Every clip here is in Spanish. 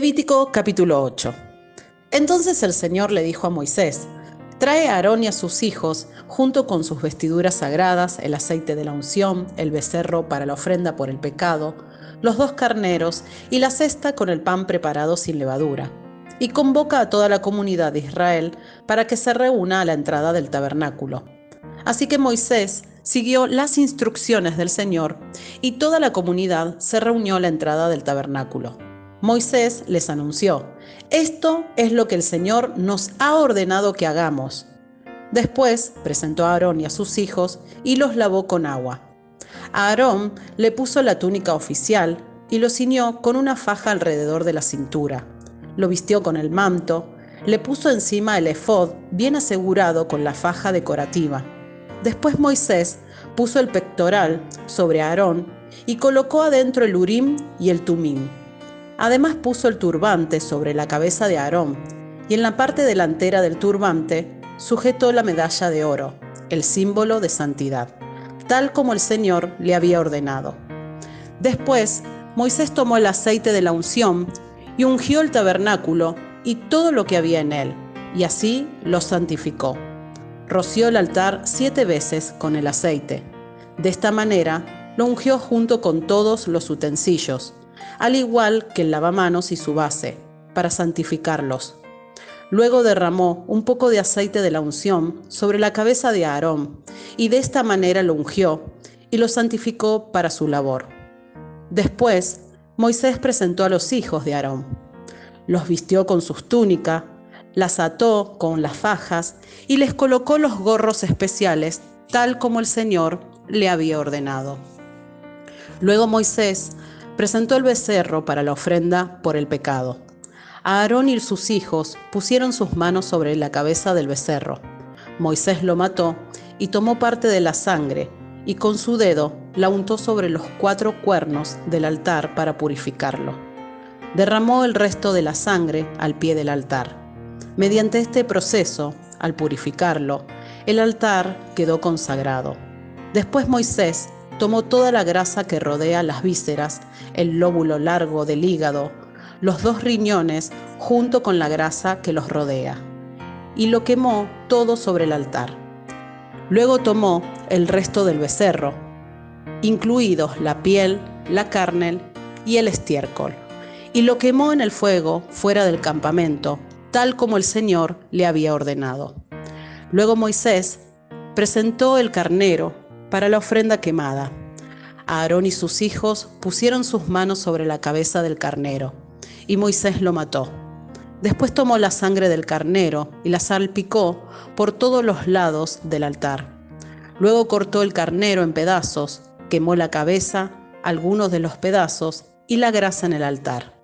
Levítico capítulo 8. Entonces el Señor le dijo a Moisés: trae a Aarón y a sus hijos, junto con sus vestiduras sagradas, el aceite de la unción, el becerro para la ofrenda por el pecado, los 2 carneros y la cesta con el pan preparado sin levadura. Y convoca a toda la comunidad de Israel para que se reúna a la entrada del tabernáculo. Así que Moisés siguió las instrucciones del Señor y toda la comunidad se reunió a la entrada del tabernáculo. Moisés les anunció: esto es lo que el Señor nos ha ordenado que hagamos. Después presentó a Aarón y a sus hijos y los lavó con agua. A Aarón le puso la túnica oficial y lo ciñó con una faja alrededor de la cintura. Lo vistió con el manto, le puso encima el efod bien asegurado con la faja decorativa. Después Moisés puso el pectoral sobre Aarón y colocó adentro el Urim y el Tumim. Además puso el turbante sobre la cabeza de Aarón y en la parte delantera del turbante sujetó la medalla de oro, el símbolo de santidad, tal como el Señor le había ordenado. Después Moisés tomó el aceite de la unción y ungió el tabernáculo y todo lo que había en él, y así lo santificó. Roció el altar 7 veces con el aceite. De esta manera lo ungió junto con todos los utensilios, al igual que el lavamanos y su base, para santificarlos. Luego derramó un poco de aceite de la unción sobre la cabeza de Aarón, y de esta manera lo ungió y lo santificó para su labor. Después, Moisés presentó a los hijos de Aarón. Los vistió con sus túnicas, las ató con las fajas y les colocó los gorros especiales, tal como el Señor le había ordenado. Luego Moisés presentó el becerro para la ofrenda por el pecado. Aarón y sus hijos pusieron sus manos sobre la cabeza del becerro. Moisés lo mató y tomó parte de la sangre y con su dedo la untó sobre los 4 cuernos del altar para purificarlo. Derramó el resto de la sangre al pie del altar. Mediante este proceso, al purificarlo, el altar quedó consagrado. Después Moisés tomó toda la grasa que rodea las vísceras, el lóbulo largo del hígado, los 2 riñones junto con la grasa que los rodea, y lo quemó todo sobre el altar. Luego tomó el resto del becerro, incluidos la piel, la carne y el estiércol, y lo quemó en el fuego fuera del campamento, tal como el Señor le había ordenado. Luego Moisés presentó el carnero para la ofrenda quemada. Aarón y sus hijos pusieron sus manos sobre la cabeza del carnero, y Moisés lo mató. Después tomó la sangre del carnero y la salpicó por todos los lados del altar. Luego cortó el carnero en pedazos, quemó la cabeza, algunos de los pedazos y la grasa en el altar.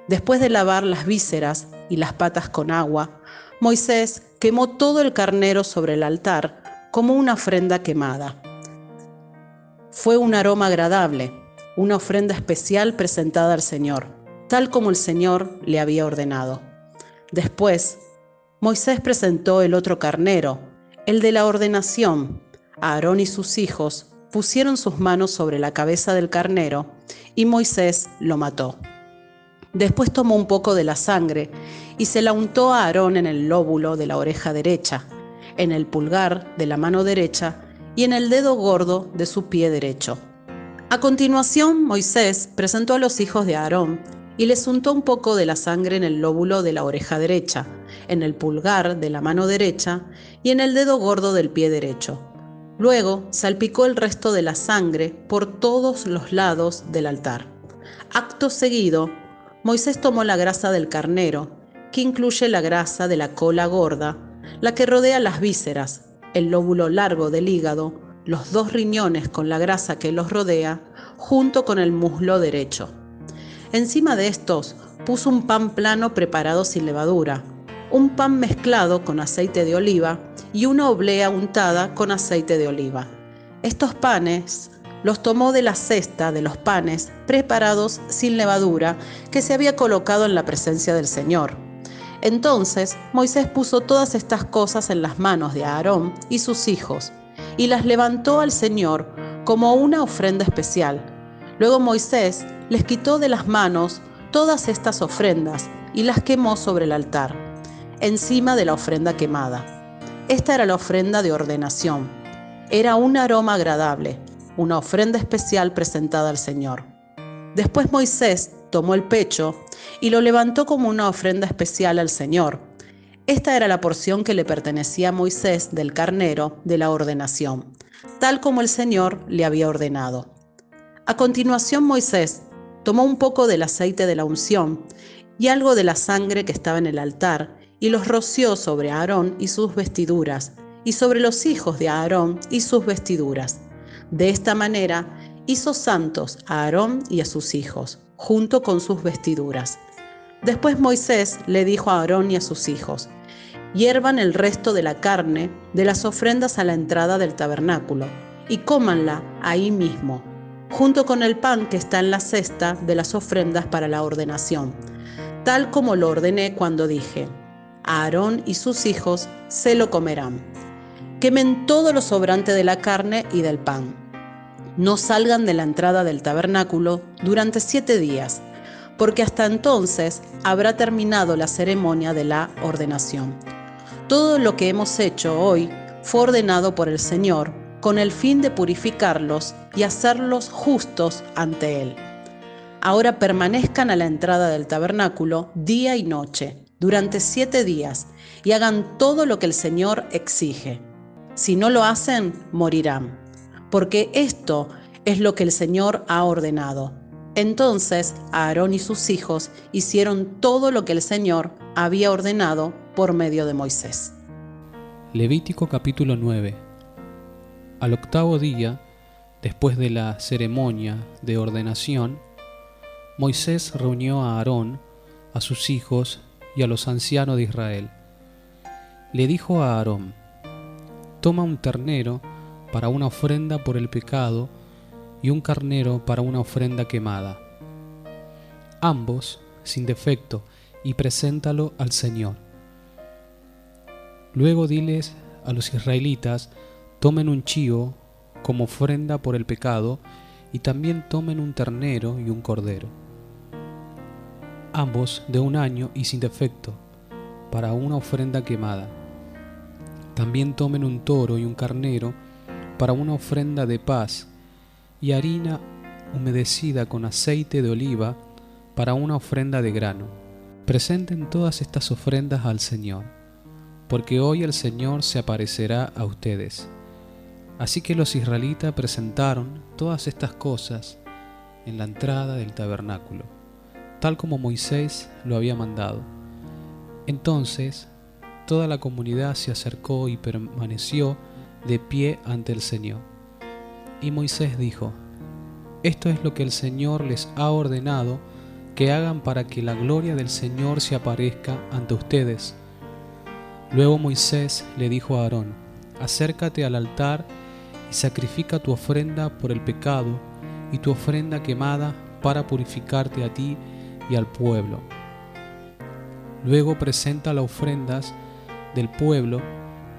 Después de lavar las vísceras y las patas con agua, Moisés quemó todo el carnero sobre el altar como una ofrenda quemada. Fue un aroma agradable, una ofrenda especial presentada al Señor, tal como el Señor le había ordenado. Después, Moisés presentó el otro carnero, el de la ordenación. Aarón y sus hijos pusieron sus manos sobre la cabeza del carnero y Moisés lo mató. Después tomó un poco de la sangre y se la untó a Aarón en el lóbulo de la oreja derecha, en el pulgar de la mano derecha y en el dedo gordo de su pie derecho. A continuación, Moisés presentó a los hijos de Aarón y les untó un poco de la sangre en el lóbulo de la oreja derecha, en el pulgar de la mano derecha y en el dedo gordo del pie derecho. Luego salpicó el resto de la sangre por todos los lados del altar. Acto seguido, Moisés tomó la grasa del carnero, que incluye la grasa de la cola gorda, la que rodea las vísceras, el lóbulo largo del hígado, los 2 riñones con la grasa que los rodea, junto con el muslo derecho. Encima de estos puso un pan plano preparado sin levadura, un pan mezclado con aceite de oliva y una oblea untada con aceite de oliva. Estos panes los tomó de la cesta de los panes preparados sin levadura que se había colocado en la presencia del Señor. Entonces Moisés puso todas estas cosas en las manos de Aarón y sus hijos y las levantó al Señor como una ofrenda especial. Luego Moisés les quitó de las manos todas estas ofrendas y las quemó sobre el altar, encima de la ofrenda quemada. Esta era la ofrenda de ordenación. Era un aroma agradable, una ofrenda especial presentada al Señor. Después Moisés tomó el pecho y lo levantó como una ofrenda especial al Señor. Esta era la porción que le pertenecía a Moisés del carnero de la ordenación, tal como el Señor le había ordenado. A continuación Moisés tomó un poco del aceite de la unción y algo de la sangre que estaba en el altar y los roció sobre Aarón y sus vestiduras, y sobre los hijos de Aarón y sus vestiduras. De esta manera hizo santos a Aarón y a sus hijos, junto con sus vestiduras. Después Moisés le dijo a Aarón y a sus hijos: hiervan el resto de la carne de las ofrendas a la entrada del tabernáculo, y cómanla ahí mismo, junto con el pan que está en la cesta de las ofrendas para la ordenación, tal como lo ordené cuando dije: Aarón y sus hijos se lo comerán. Quemen todo lo sobrante de la carne y del pan. No salgan de la entrada del tabernáculo durante 7 días, porque hasta entonces habrá terminado la ceremonia de la ordenación. Todo lo que hemos hecho hoy fue ordenado por el Señor con el fin de purificarlos y hacerlos justos ante Él. Ahora permanezcan a la entrada del tabernáculo día y noche, durante 7 días, y hagan todo lo que el Señor exige. Si no lo hacen, morirán, porque esto es lo que el Señor ha ordenado. Entonces Aarón y sus hijos hicieron todo lo que el Señor había ordenado por medio de Moisés. Levítico capítulo 9. Al 8º día, después de la ceremonia de ordenación, Moisés reunió a Aarón, a sus hijos y a los ancianos de Israel. Le dijo a Aarón: toma un ternero para una ofrenda por el pecado y un carnero para una ofrenda quemada, ambos sin defecto, y preséntalo al Señor. Luego diles a los israelitas: tomen un chivo como ofrenda por el pecado y también tomen un ternero y un cordero, ambos de 1 año y sin defecto, para una ofrenda quemada. También tomen un toro y un carnero para una ofrenda de paz, y harina humedecida con aceite de oliva para una ofrenda de grano. Presenten todas estas ofrendas al Señor, porque hoy el Señor se aparecerá a ustedes. Así que los israelitas presentaron todas estas cosas en la entrada del tabernáculo, tal como Moisés lo había mandado. Entonces toda la comunidad se acercó y permaneció de pie ante el Señor. Y Moisés dijo: esto es lo que el Señor les ha ordenado que hagan para que la gloria del Señor se aparezca ante ustedes. Luego Moisés le dijo a Aarón: acércate al altar y sacrifica tu ofrenda por el pecado y tu ofrenda quemada para purificarte a ti y al pueblo. Luego presenta las ofrendas del pueblo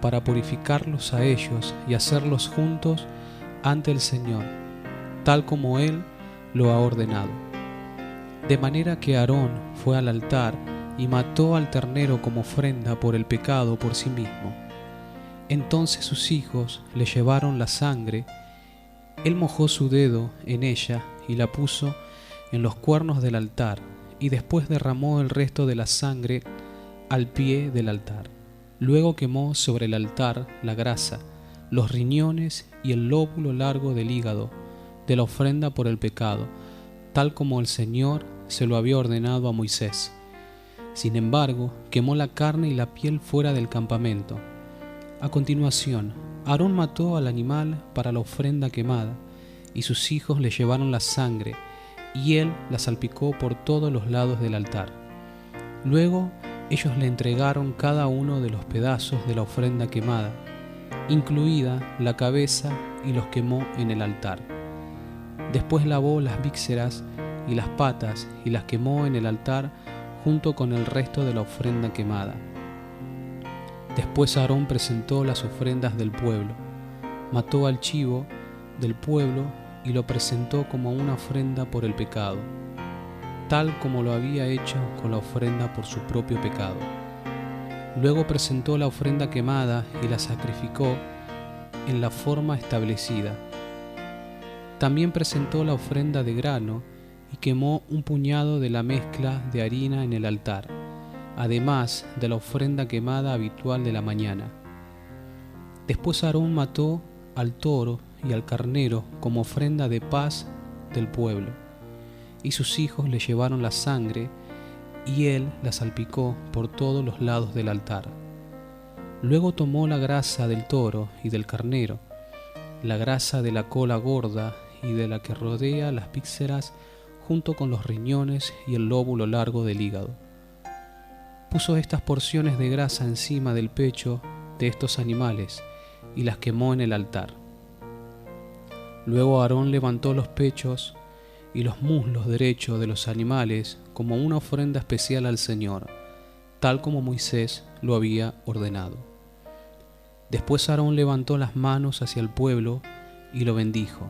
para purificarlos a ellos y hacerlos juntos ante el Señor, tal como Él lo ha ordenado. De manera que Aarón fue al altar y mató al ternero como ofrenda por el pecado por sí mismo. Entonces sus hijos le llevaron la sangre. Él mojó su dedo en ella y la puso en los cuernos del altar, y después derramó el resto de la sangre al pie del altar. Luego quemó sobre el altar la grasa, los riñones y el lóbulo largo del hígado de la ofrenda por el pecado, tal como el Señor se lo había ordenado a Moisés. Sin embargo, quemó la carne y la piel fuera del campamento. A continuación, Aarón mató al animal para la ofrenda quemada, y sus hijos le llevaron la sangre, y él la salpicó por todos los lados del altar. Luego ellos le entregaron cada uno de los pedazos de la ofrenda quemada, incluida la cabeza, y los quemó en el altar. Después lavó las vísceras y las patas y las quemó en el altar junto con el resto de la ofrenda quemada. Después Aarón presentó las ofrendas del pueblo, mató al chivo del pueblo y lo presentó como una ofrenda por el pecado. tal como lo había hecho con la ofrenda por su propio pecado. Luego presentó la ofrenda quemada y la sacrificó en la forma establecida. También presentó la ofrenda de grano y quemó un puñado de la mezcla de harina en el altar, además de la ofrenda quemada habitual de la mañana. Después Aarón mató al toro y al carnero como ofrenda de paz del pueblo, y sus hijos le llevaron la sangre, y él la salpicó por todos los lados del altar. Luego tomó la grasa del toro y del carnero, la grasa de la cola gorda y de la que rodea las vísceras, junto con los riñones y el lóbulo largo del hígado. Puso estas porciones de grasa encima del pecho de estos animales y las quemó en el altar. Luego Aarón levantó los pechos y los muslos derechos de los animales como una ofrenda especial al Señor, tal como Moisés lo había ordenado. Después Aarón levantó las manos hacia el pueblo y lo bendijo.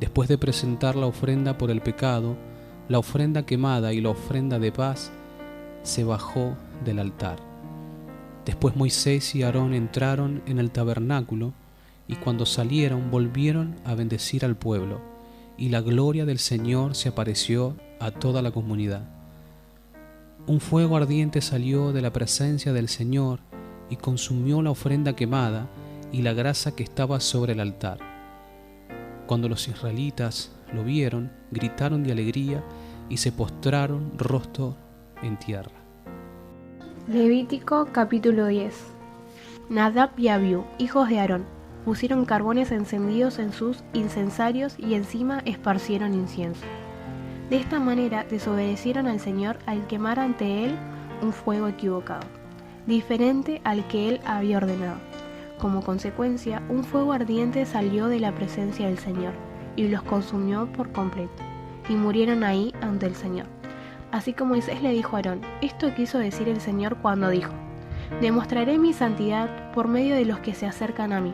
Después de presentar la ofrenda por el pecado, la ofrenda quemada y la ofrenda de paz, se bajó del altar. Después Moisés y Aarón entraron en el tabernáculo, y cuando salieron volvieron a bendecir al pueblo, y la gloria del Señor se apareció a toda la comunidad. Un fuego ardiente salió de la presencia del Señor y consumió la ofrenda quemada y la grasa que estaba sobre el altar. Cuando los israelitas lo vieron, gritaron de alegría y se postraron rostro en tierra. Levítico capítulo 10. Nadab y Abiú, hijos de Aarón, pusieron carbones encendidos en sus incensarios y encima esparcieron incienso. De esta manera desobedecieron al Señor al quemar ante él un fuego equivocado, diferente al que él había ordenado. Como consecuencia, un fuego ardiente salió de la presencia del Señor y los consumió por completo, y murieron ahí ante el Señor. Así que Moisés le dijo a Aarón: esto quiso decir el Señor cuando dijo: demostraré mi santidad por medio de los que se acercan a mí,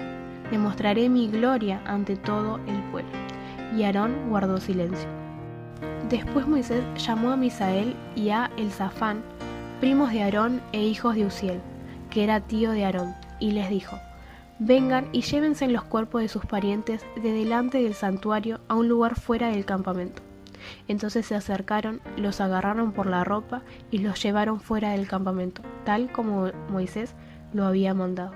demostraré mi gloria ante todo el pueblo. Y Aarón guardó silencio. Después Moisés llamó a Misael y a Elzafán, primos de Aarón e hijos de Uziel, que era tío de Aarón, y les dijo: vengan y llévense los cuerpos de sus parientes de delante del santuario a un lugar fuera del campamento. Entonces se acercaron, los agarraron por la ropa y los llevaron fuera del campamento, tal como Moisés lo había mandado.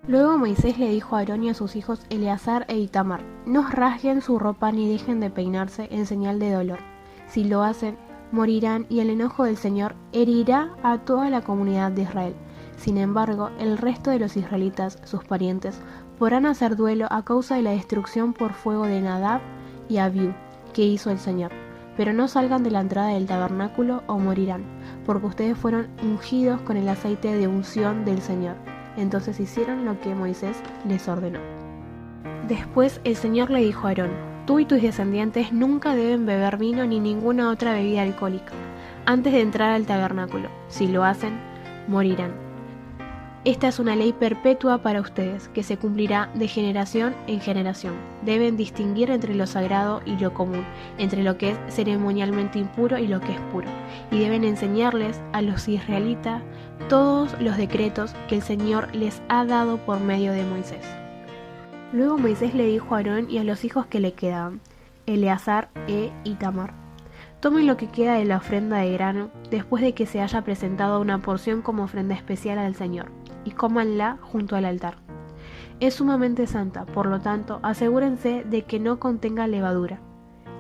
Luego Moisés le dijo a Aarón y a sus hijos Eleazar e Itamar: no os rasguen su ropa ni dejen de peinarse en señal de dolor. Si lo hacen, morirán, y el enojo del Señor herirá a toda la comunidad de Israel. Sin embargo, el resto de los israelitas, sus parientes, podrán hacer duelo a causa de la destrucción por fuego de Nadab y Abiú, que hizo el Señor. Pero no salgan de la entrada del tabernáculo o morirán, porque ustedes fueron ungidos con el aceite de unción del Señor. Entonces hicieron lo que Moisés les ordenó. Después el Señor le dijo a Aarón: tú y tus descendientes nunca deben beber vino ni ninguna otra bebida alcohólica antes de entrar al tabernáculo. Si lo hacen, morirán. Esta es una ley perpetua para ustedes, que se cumplirá de generación en generación. Deben distinguir entre lo sagrado y lo común, entre lo que es ceremonialmente impuro y lo que es puro, y deben enseñarles a los israelitas todos los decretos que el Señor les ha dado por medio de Moisés. Luego Moisés le dijo a Aarón y a los hijos que le quedaban, Eleazar e Itamar: tomen lo que queda de la ofrenda de grano después de que se haya presentado una porción como ofrenda especial al Señor, y cómanla junto al altar. Es sumamente santa, por lo tanto, asegúrense de que no contenga levadura.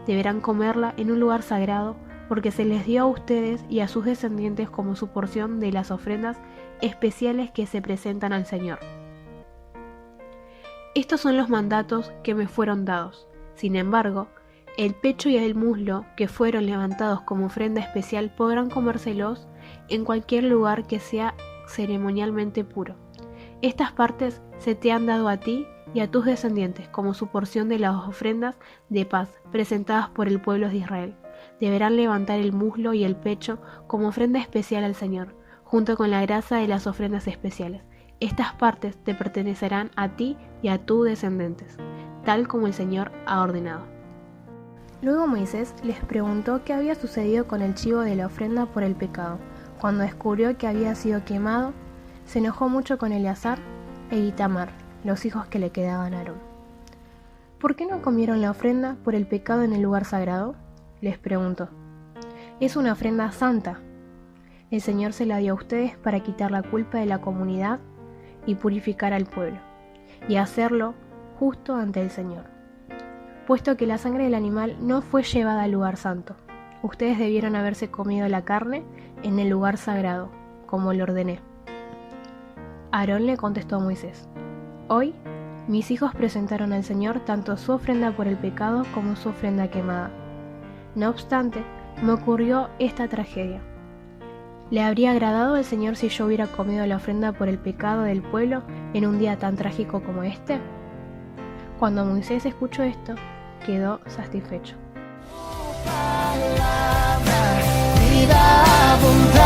Deberán comerla en un lugar sagrado, porque se les dio a ustedes y a sus descendientes como su porción de las ofrendas especiales que se presentan al Señor. Estos son los mandatos que me fueron dados. Sin embargo, el pecho y el muslo que fueron levantados como ofrenda especial podrán comérselos en cualquier lugar que sea ceremonialmente puro. Estas partes se te han dado a ti y a tus descendientes como su porción de las ofrendas de paz presentadas por el pueblo de Israel. Deberán levantar el muslo y el pecho como ofrenda especial al Señor, junto con la grasa de las ofrendas especiales. Estas partes te pertenecerán a ti y a tus descendientes, tal como el Señor ha ordenado. Luego Moisés les preguntó qué había sucedido con el chivo de la ofrenda por el pecado. Cuando descubrió que había sido quemado, se enojó mucho con Eleazar e Itamar, los hijos que le quedaban a Aarón. ¿Por qué no comieron la ofrenda por el pecado en el lugar sagrado?, les preguntó. Es una ofrenda santa. El Señor se la dio a ustedes para quitar la culpa de la comunidad y purificar al pueblo, y hacerlo justo ante el Señor. Puesto que la sangre del animal no fue llevada al lugar santo, ustedes debieron haberse comido la carne en el lugar sagrado, como lo ordené. Aarón le contestó a Moisés: Hoy mis hijos presentaron al Señor tanto su ofrenda por el pecado como su ofrenda quemada. No obstante, me ocurrió esta tragedia. ¿Le habría agradado al Señor si yo hubiera comido la ofrenda por el pecado del pueblo en un día tan trágico como este? Cuando Moisés escuchó esto, quedó satisfecho. Vida abundante.